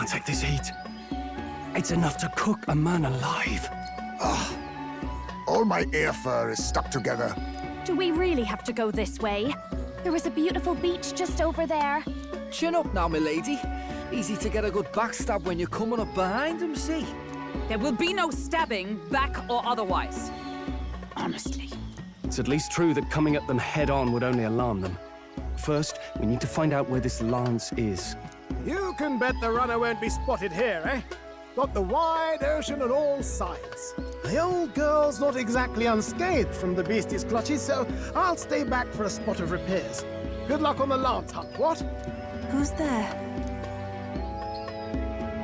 can't take this heat. It's enough to cook a man alive. All my ear fur is stuck together. Do we really have to go this way? There was a beautiful beach just over there. Chin up now, milady. Easy to get a good backstab when you're coming up behind him, see? There will be no stabbing, back or otherwise. Honestly. It's at least true that coming at them head-on would only alarm them. First, we need to find out where this lance is. You can bet the runner won't be spotted here, eh? Got the wide ocean on all sides. The old girl's not exactly unscathed from the beastie's clutches, so I'll stay back for a spot of repairs. Good luck on the lance hunt, what? Who's there?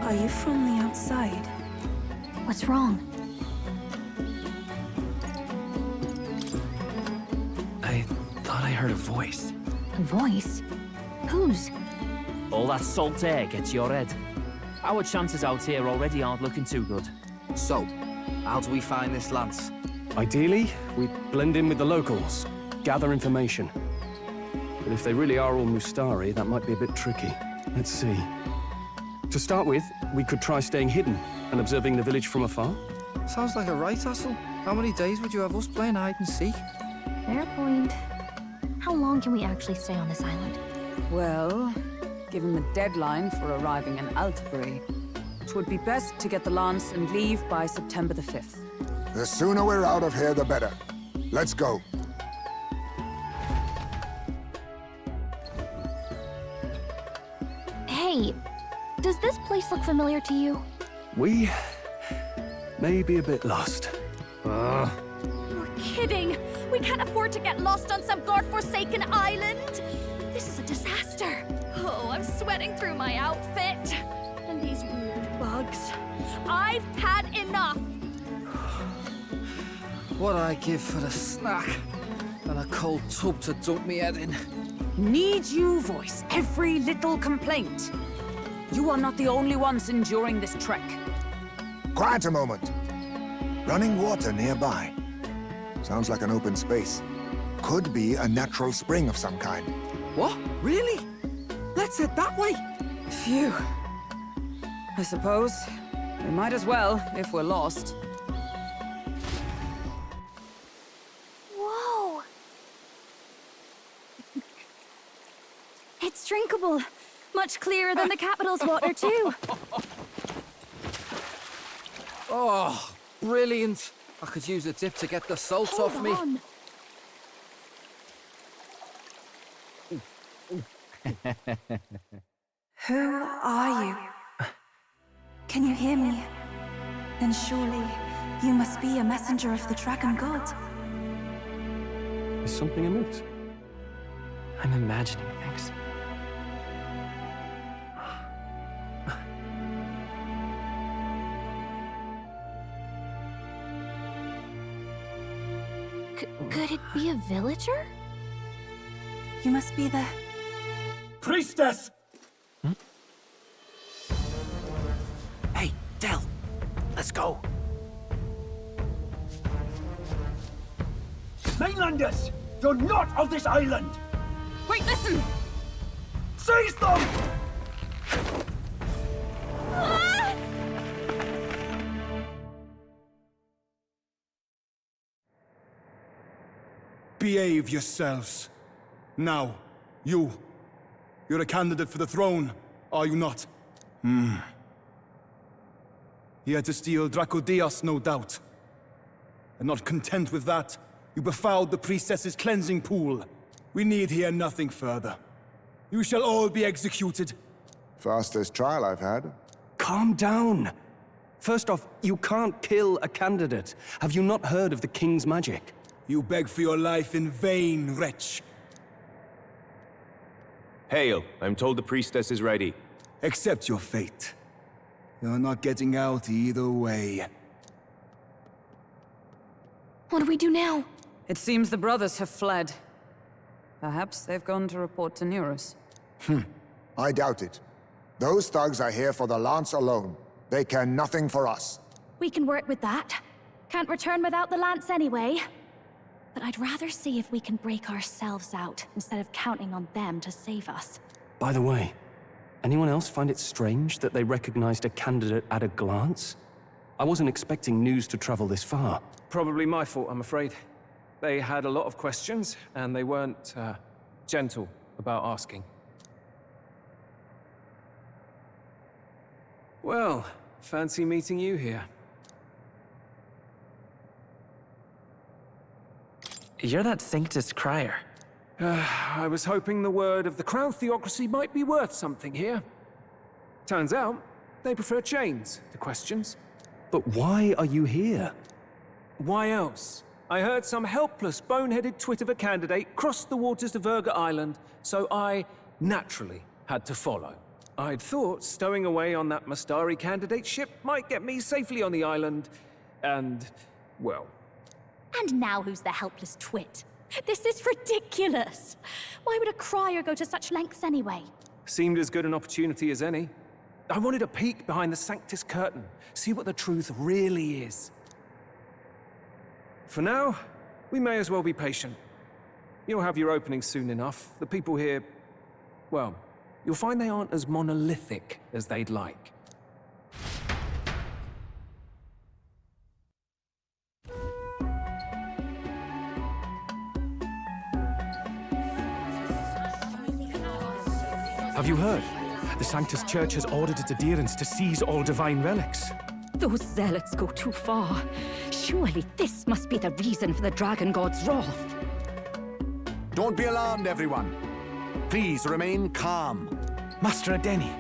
Are you from the outside? What's wrong? I thought I heard a voice. A voice? Whose? All that salt air gets your head. Our chances out here already aren't looking too good. So, how do we find this lance? Ideally, we blend in with the locals, gather information. But if they really are all Mustari, that might be a bit tricky. Let's see. To start with, we could try staying hidden and observing the village from afar. Sounds like a right hustle. How many days would you have us playing hide and seek? Fair point. How long can we actually stay on this island? Well, given the deadline for arriving in Altbury, it would be best to get the lance and leave by September the 5th. The sooner we're out of here, the better. Let's go. Hey, does this place look familiar to you? We may be a bit lost. You're kidding! We can't afford to get lost on some godforsaken island! This is a disaster! Oh, I'm sweating through my outfit. And these weird bugs. I've had enough! What I give for a snack and a cold tub to dump me head in. Need you voice every little complaint. You are not the only ones enduring this trek. Quiet a moment. Running water nearby. Sounds like an open space. Could be a natural spring of some kind. What? Really? Let's head that way. Phew. I suppose we might as well if we're lost. Whoa! It's drinkable. Much clearer than the capital's water, too. Oh, brilliant. I could use a dip to get the salt off me. On. Who are you? Can you hear me? Then surely you must be a messenger of the Dragon God. Is something amiss? I'm imagining things. Could it be a villager? You must be the... Priestess! Hey, Del, let's go. Mainlanders! You're not of this island! Wait, listen! Seize them! Ah! Behave yourselves. Now, you're a candidate for the throne, are you not? He had to steal Dracodias, no doubt. And not content with that, you befouled the priestess's cleansing pool. We need hear nothing further. You shall all be executed. Fastest trial I've had. Calm down. First off, you can't kill a candidate. Have you not heard of the king's magic? You beg for your life in vain, wretch. Hail, I'm told the priestess is ready. Accept your fate. You're not getting out either way. What do we do now? It seems the brothers have fled. Perhaps they've gone to report to Neurus. I doubt it. Those thugs are here for the lance alone. They care nothing for us. We can work with that. Can't return without the lance anyway. But I'd rather see if we can break ourselves out, instead of counting on them to save us. By the way, Anyone else find it strange that they recognized a candidate at a glance? I wasn't expecting news to travel this far. Probably my fault, I'm afraid. They had a lot of questions, and they weren't, gentle about asking. Well, fancy meeting you here. You're that Sanctus crier. I was hoping the word of the Crown Theocracy might be worth something here. Turns out, they prefer chains to questions. But why are you here? Why else? I heard some helpless, boneheaded twit of a candidate crossed the waters to Verga Island, so I, naturally, had to follow. I'd thought stowing away on that Mastari candidate ship might get me safely on the island, and, well... And now who's the helpless twit? This is ridiculous! Why would a crier go to such lengths anyway? Seemed as good an opportunity as any. I wanted a peek behind the Sanctus curtain, see what the truth really is. For now, we may as well be patient. You'll have your opening soon enough. The people here, well, you'll find they aren't as monolithic as they'd like. Have you heard? The Sanctus Church has ordered its adherents to seize all divine relics. Those zealots go too far. Surely this must be the reason for the Dragon God's wrath. Don't be alarmed, everyone. Please remain calm. Master Adeni.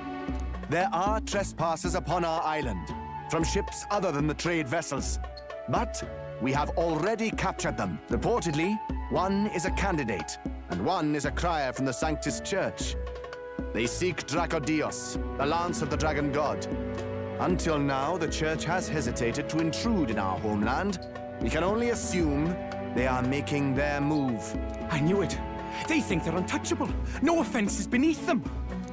There are trespassers upon our island, from ships other than the trade vessels. But we have already captured them. Reportedly, one is a candidate, and one is a crier from the Sanctus Church. They seek Dracodios, the lance of the Dragon God. Until now, the Church has hesitated to intrude in our homeland. We can only assume they are making their move. I knew it. They think they're untouchable. No offense is beneath them.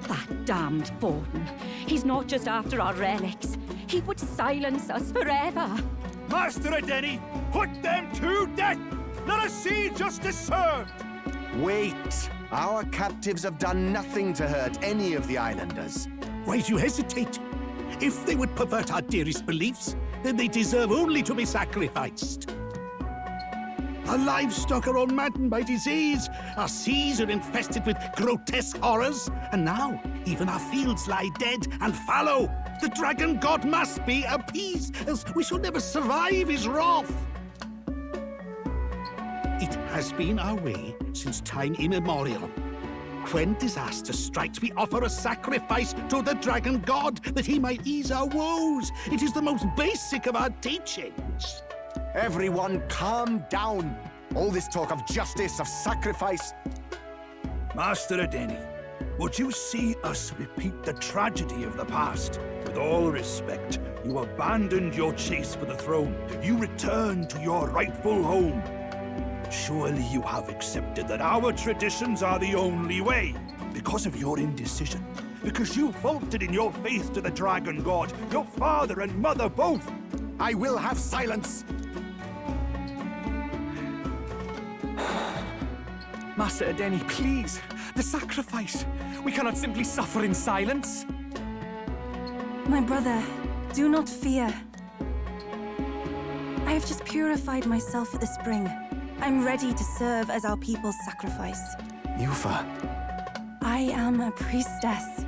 That damned Borden. He's not just after our relics. He would silence us forever. Master Adeni, put them to death! Let us see justice served! Wait! Our captives have done nothing to hurt any of the islanders. Why do you hesitate? If they would pervert our dearest beliefs, then they deserve only to be sacrificed. Our livestock are all maddened by disease, our seas are infested with grotesque horrors, and now even our fields lie dead and fallow. The Dragon God must be appeased, else we shall never survive his wrath. It has been our way since time immemorial. When disaster strikes, we offer a sacrifice to the Dragon God that he might ease our woes. It is the most basic of our teachings. Everyone calm down. All this talk of justice, of sacrifice... Master Adeni, would you see us repeat the tragedy of the past? With all respect, you abandoned your chase for the throne. You returned to your rightful home. Surely you have accepted that our traditions are the only way. Because of your indecision. Because you faltered in your faith to the Dragon God. Your father and mother both. I will have silence! Master Adeni, please. The sacrifice. We cannot simply suffer in silence. My brother, do not fear. I have just purified myself for the spring. I'm ready to serve as our people's sacrifice. Yufa. I am a priestess.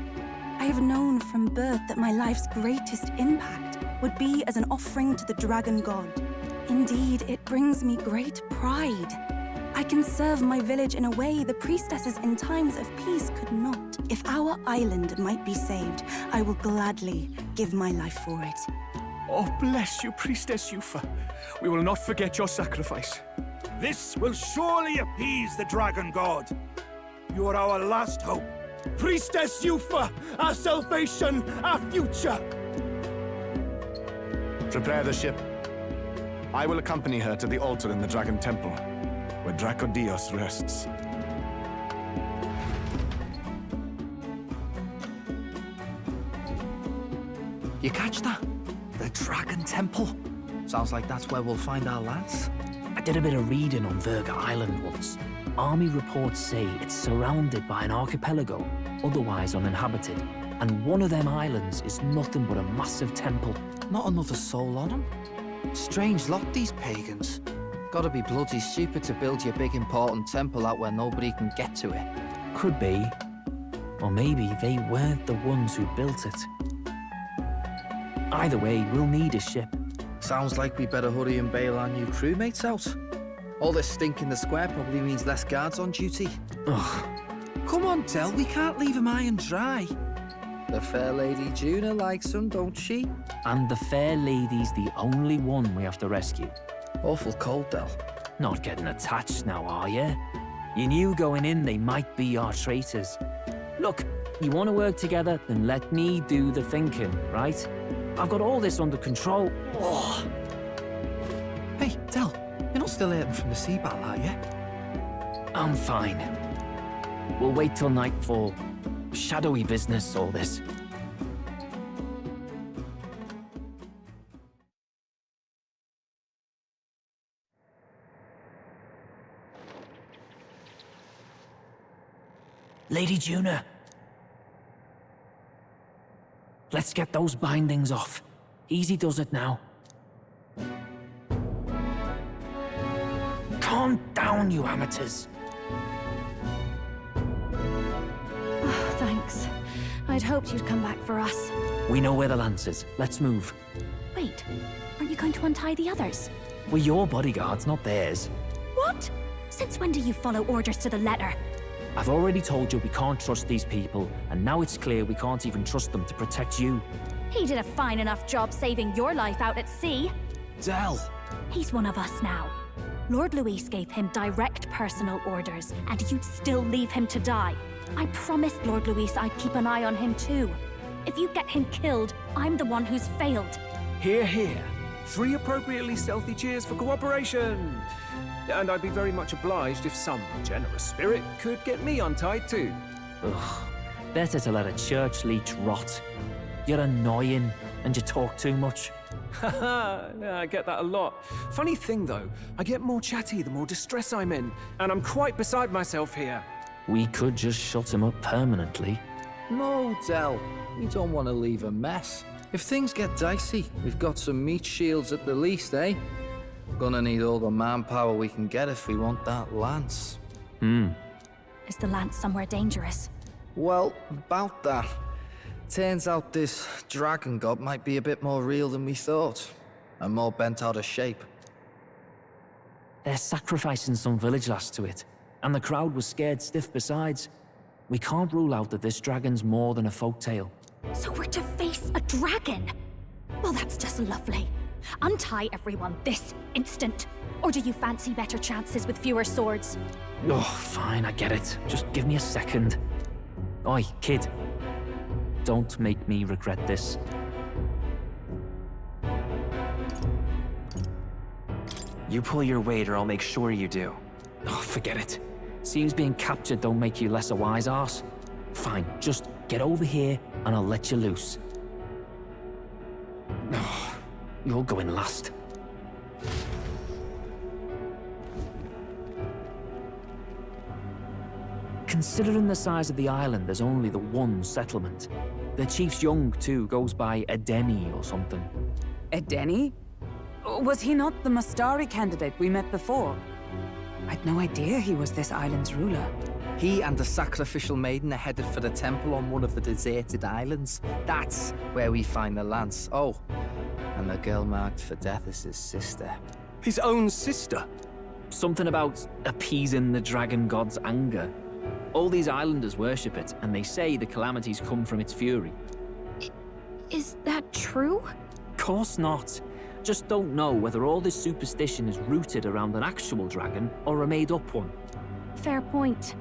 I have known from birth that my life's greatest impact would be as an offering to the Dragon God. Indeed, it brings me great pride. I can serve my village in a way the priestesses in times of peace could not. If our island might be saved, I will gladly give my life for it. Oh, bless you, Priestess Yufa. We will not forget your sacrifice. This will surely appease the Dragon God. You are our last hope. Priestess Yufa, our salvation, our future! Prepare the ship. I will accompany her to the altar in the Dragon Temple, where Dracodios rests. You catch that? The Dragon Temple? Sounds like that's where we'll find our lads. I did a bit of reading on Verga Island once. Army reports say it's surrounded by an archipelago, otherwise uninhabited, And one of them islands is nothing but a massive temple. Not another soul on them. Strange lot, these pagans. Gotta be bloody stupid to build your big important temple out where nobody can get to it. Could be. Or maybe they weren't the ones who built it. Either way, we'll need a ship. Sounds like we better hurry and bail our new crewmates out. All this stink in the square probably means less guards on duty. Ugh. Come on, Del, we can't leave him high and dry. The fair lady Juna likes him, don't she? And the fair lady's the only one we have to rescue. Awful cold, Del. Not getting attached now, are you? You knew going in they might be our traitors. Look, you want to work together, then let me do the thinking, right? I've got all this under control. Oh. Hey, Del, you're not still hurting from the sea battle, are you? I'm fine. We'll wait till nightfall. Shadowy business, all this. Lady Juna. Let's get those bindings off. Easy does it now. Calm down, you amateurs. Oh, thanks. I'd hoped you'd come back for us. We know where the lance is. Let's move. Wait, aren't you going to untie the others? We're your bodyguards, not theirs. What? Since when do you follow orders to the letter? I've already told you we can't trust these people, and now it's clear we can't even trust them to protect you. He did a fine enough job saving your life out at sea. Del! He's one of us now. Lord Luis gave him direct personal orders, and you'd still leave him to die. I promised Lord Luis I'd keep an eye on him too. If you get him killed, I'm the one who's failed. Hear, hear. 3 appropriately stealthy cheers for cooperation. And I'd be very much obliged if some generous spirit could get me untied too. Ugh. Better to let a church leech rot. You're annoying, and you talk too much. Haha, yeah, I get that a lot. Funny thing though, I get more chatty the more distress I'm in, and I'm quite beside myself here. We could just shut him up permanently. No, Del. We don't want to leave a mess. If things get dicey, we've got some meat shields at the least, eh? Gonna need all the manpower we can get if we want that lance. Is the lance somewhere dangerous? Well, about that. Turns out this dragon god might be a bit more real than we thought, and more bent out of shape. They're sacrificing some village lass to it, and the crowd was scared stiff besides. We can't rule out that this dragon's more than a folktale. So we're to face a dragon? Well, that's just lovely. Untie everyone this instant. Or do you fancy better chances with fewer swords? Oh, fine, I get it. Just give me a second. Oi, kid. Don't make me regret this. You pull your weight or I'll make sure you do. Oh, forget it. Seems being captured don't make you less a wise arse. Fine, just get over here and I'll let you loose. Oh, you're going last. Considering the size of the island, there's only the one settlement. The chief's young, too, goes by Edeni or something. Edeni? Was he not the Mastari candidate we met before? I'd no idea he was this island's ruler. He and the sacrificial maiden are headed for the temple on one of the deserted islands. That's where we find the lance. Oh, and the girl marked for death is his sister. His own sister? Something about appeasing the dragon god's anger. All these islanders worship it, and they say the calamities come from its fury. Is that true? Course not. Just don't know whether all this superstition is rooted around an actual dragon or a made-up one. Fair point.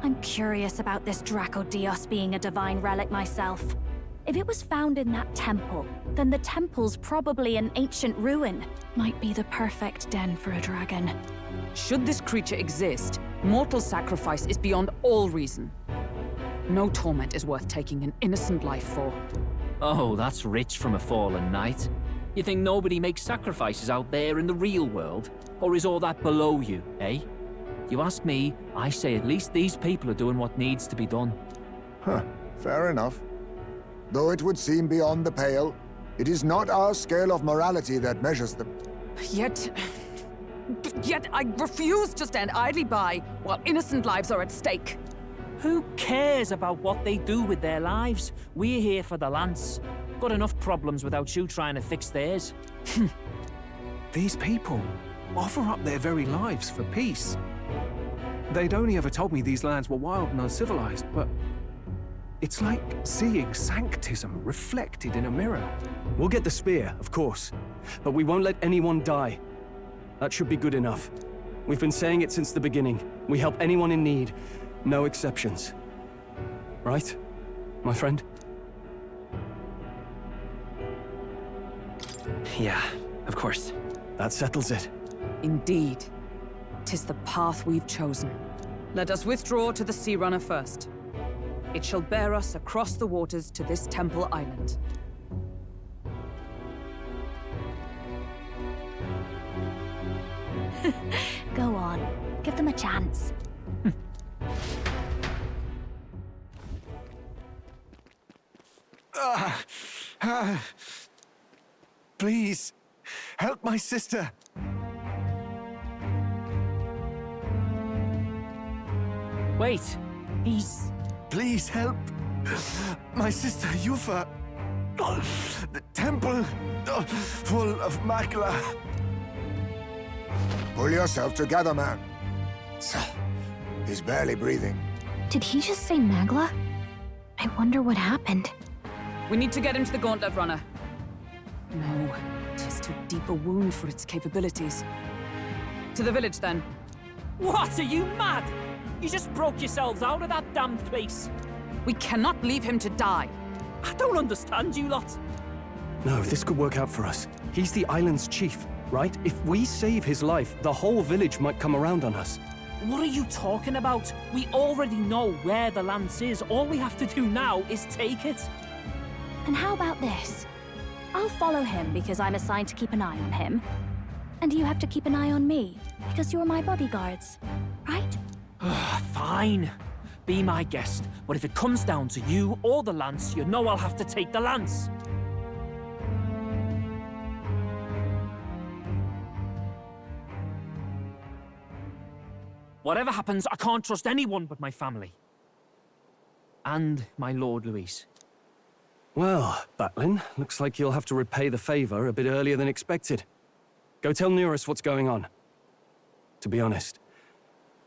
I'm curious about this Draco Dios being a divine relic myself. If it was found in that temple, then the temple's probably an ancient ruin. Might be the perfect den for a dragon. Should this creature exist, mortal sacrifice is beyond all reason. No torment is worth taking an innocent life for. Oh, that's rich from a fallen knight. You think nobody makes sacrifices out there in the real world? Or is all that below you, eh? You ask me, I say at least these people are doing what needs to be done. Huh, fair enough. Though it would seem beyond the pale, it is not our scale of morality that measures them. Yet I refuse to stand idly by while innocent lives are at stake. Who cares about what they do with their lives? We're here for the lance. Got enough problems without you trying to fix theirs. These people offer up their very lives for peace. They'd only ever told me these lands were wild and uncivilized, but it's like seeing sanctism reflected in a mirror. We'll get the spear, of course, but we won't let anyone die. That should be good enough. We've been saying it since the beginning. We help anyone in need, no exceptions. Right, my friend? Yeah, of course. That settles it. Indeed. 'Tis the path we've chosen. Let us withdraw to the Sea Runner first. It shall bear us across the waters to this temple island. Go on. Give them a chance. Please, help my sister. Wait, he's... Please help my sister Yufa. The temple full of Makla. Pull yourself together, man. He's barely breathing. Did he just say Magla? I wonder what happened. We need to get him to the Gauntlet Runner. No, 'tis too deep a wound for its capabilities. To the village, then. What, are you mad? You just broke yourselves out of that damn place. We cannot leave him to die. I don't understand you lot. No, this could work out for us. He's the island's chief, right? If we save his life, the whole village might come around on us. What are you talking about? We already know where the lance is. All we have to do now is take it. And how about this? I'll follow him because I'm assigned to keep an eye on him. And you have to keep an eye on me because you're my bodyguards, right? Fine. Be my guest. But if it comes down to you or the lance, you know I'll have to take the lance. Whatever happens, I can't trust anyone but my family. And my Lord Luis. Well, Batlin, looks like you'll have to repay the favor a bit earlier than expected. Go tell Neurus what's going on. To be honest,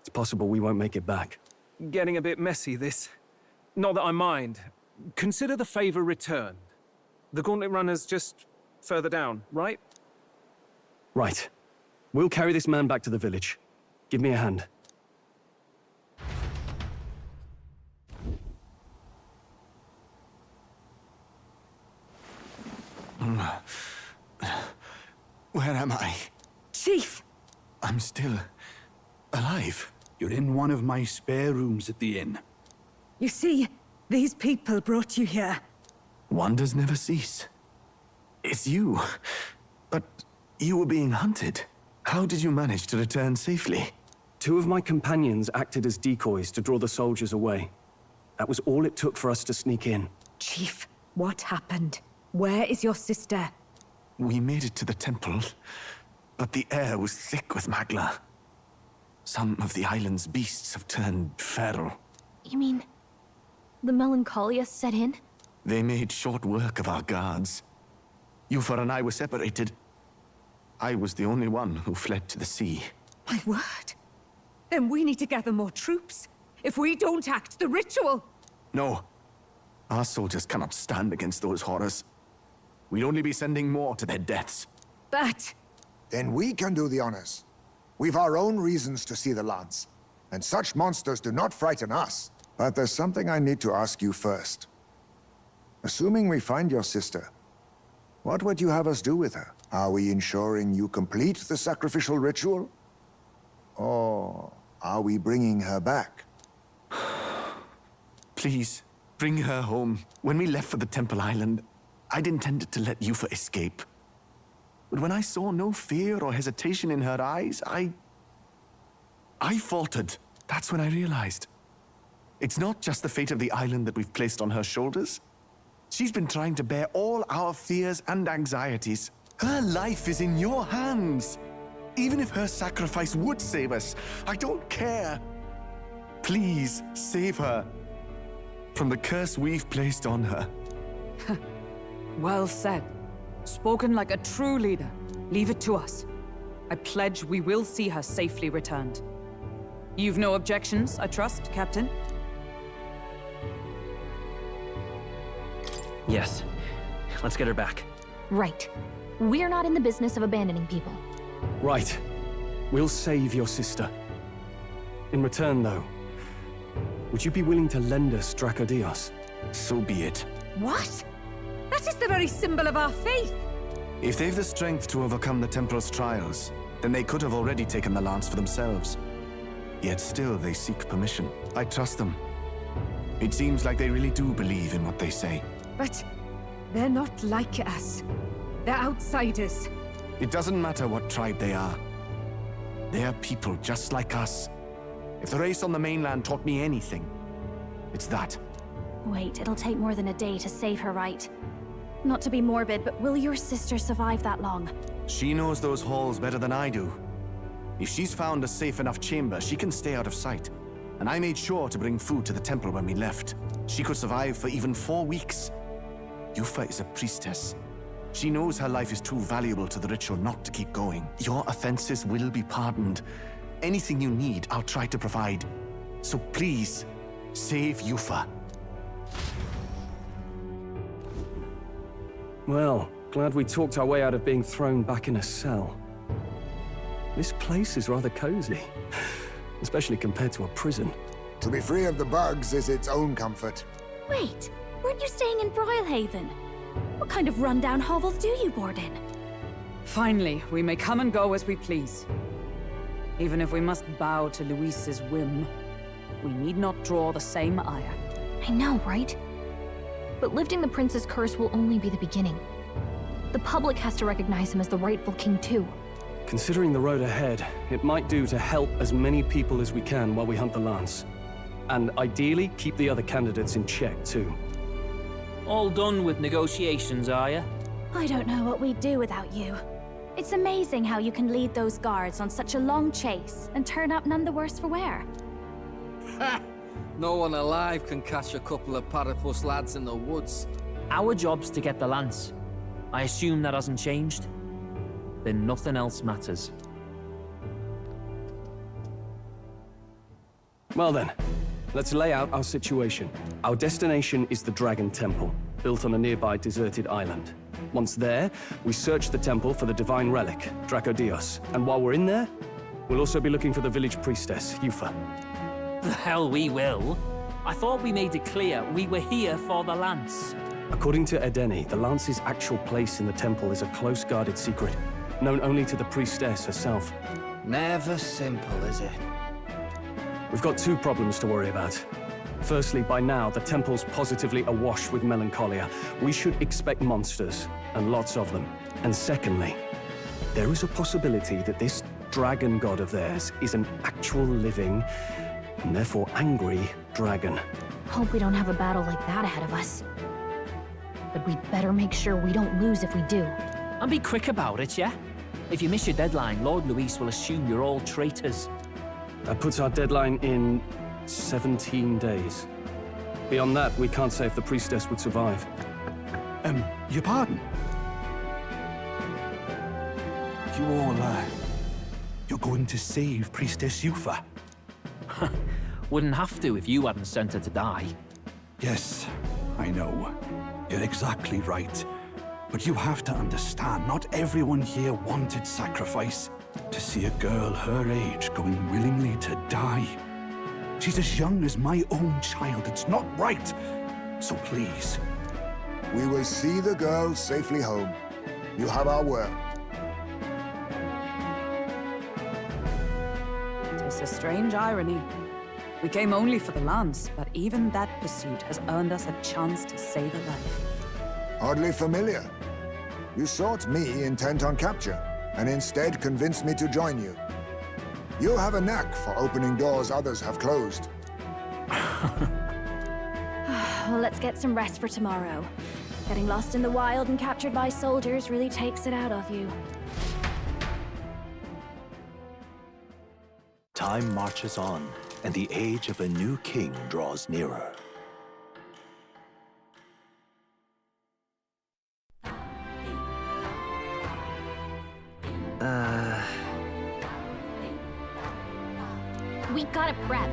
it's possible we won't make it back. Getting a bit messy, this. Not that I mind. Consider the favor returned. The Gauntlet Runner's just further down, right? Right. We'll carry this man back to the village. Give me a hand. Where am I? Chief! I'm still alive. You're in one of my spare rooms at the inn. You see, these people brought you here. Wonders never cease. It's you. But you were being hunted. How did you manage to return safely? 2 of my companions acted as decoys to draw the soldiers away. That was all it took for us to sneak in. Chief, what happened? Where is your sister? We made it to the temple, but the air was thick with Magla. Some of the island's beasts have turned feral. You mean the melancholia set in? They made short work of our guards. Yufa and I were separated. I was the only one who fled to the sea. My word. Then we need to gather more troops. If we don't act, the ritual... No. Our soldiers cannot stand against those horrors. We'd only be sending more to their deaths. But... Then we can do the honors. We've our own reasons to see the lance, and such monsters do not frighten us. But there's something I need to ask you first. Assuming we find your sister, what would you have us do with her? Are we ensuring you complete the sacrificial ritual? Or are we bringing her back? Please, bring her home. When we left for the Temple Island, I'd intended to let Yufa escape. But when I saw no fear or hesitation in her eyes, I faltered. That's when I realized. It's not just the fate of the island that we've placed on her shoulders. She's been trying to bear all our fears and anxieties. Her life is in your hands. Even if her sacrifice would save us, I don't care. Please, save her from the curse we've placed on her. Well said. Spoken like a true leader. Leave it to us. I pledge we will see her safely returned. You've no objections, I trust, Captain? Yes. Let's get her back. Right. We're not in the business of abandoning people. Right. We'll save your sister. In return, though, would you be willing to lend us Dracodios? So be it. What? That is the very symbol of our faith. If they've the strength to overcome the Templars' trials, then they could have already taken the lance for themselves. Yet still they seek permission. I trust them. It seems like they really do believe in what they say. But they're not like us. They're outsiders. It doesn't matter what tribe they are. They're people just like us. If the race on the mainland taught me anything, it's that. Wait, it'll take more than a day to save her, right? Not to be morbid, but will your sister survive that long? She knows those halls better than I do. If she's found a safe enough chamber, she can stay out of sight. And I made sure to bring food to the temple when we left. She could survive for even 4 weeks. Yufa is a priestess. She knows her life is too valuable to the ritual not to keep going. Your offenses will be pardoned. Anything you need, I'll try to provide. So please, save Yufa. Well, glad we talked our way out of being thrown back in a cell. This place is rather cozy, especially compared to a prison. To be free of the bugs is its own comfort. Wait, weren't you staying in Broilhaven? What kind of rundown hovels do you board in? Finally, we may come and go as we please. Even if we must bow to Luis's whim, we need not draw the same ire. I know, right? But lifting the prince's curse will only be the beginning. The public has to recognize him as the rightful king too. Considering the road ahead, it might do to help as many people as we can while we hunt the lance. And ideally, keep the other candidates in check too. All done with negotiations, are you? I don't know what we'd do without you. It's amazing how you can lead those guards on such a long chase and turn up none the worse for wear. No one alive can catch a couple of platypus lads in the woods. Our job's to get the lance. I assume that hasn't changed? Then nothing else matters. Well then, let's lay out our situation. Our destination is the Dragon Temple, built on a nearby deserted island. Once there, we search the temple for the divine relic, Dracodios. And while we're in there, we'll also be looking for the village priestess, Yufa. The hell we will. I thought we made it clear we were here for the lance. According to Edeni, the lance's actual place in the temple is a close-guarded secret, known only to the priestess herself. Never simple, is it? We've got 2 problems to worry about. Firstly, by now, the temple's positively awash with melancholia. We should expect monsters, and lots of them. And secondly, there is a possibility that this dragon god of theirs is an actual living, and therefore angry, dragon. Hope we don't have a battle like that ahead of us. But we'd better make sure we don't lose if we do. And be quick about it, yeah? If you miss your deadline, Lord Luis will assume you're all traitors. That puts our deadline in 17 days. Beyond that, we can't say if the priestess would survive. Your pardon? You all, you're going to save Priestess Yufa? Wouldn't have to if you hadn't sent her to die. Yes, I know. You're exactly right. But you have to understand, not everyone here wanted sacrifice. To see a girl her age going willingly to die. She's as young as my own child. It's not right. So please. We will see the girl safely home. You have our word. It's a strange irony. We came only for the lance, but even that pursuit has earned us a chance to save a life. Oddly familiar. You sought me intent on capture, and instead convinced me to join you. You have a knack for opening doors others have closed. Well, let's get some rest for tomorrow. Getting lost in the wild and captured by soldiers really takes it out of you. Time marches on, and the age of a new king draws nearer. We gotta prep.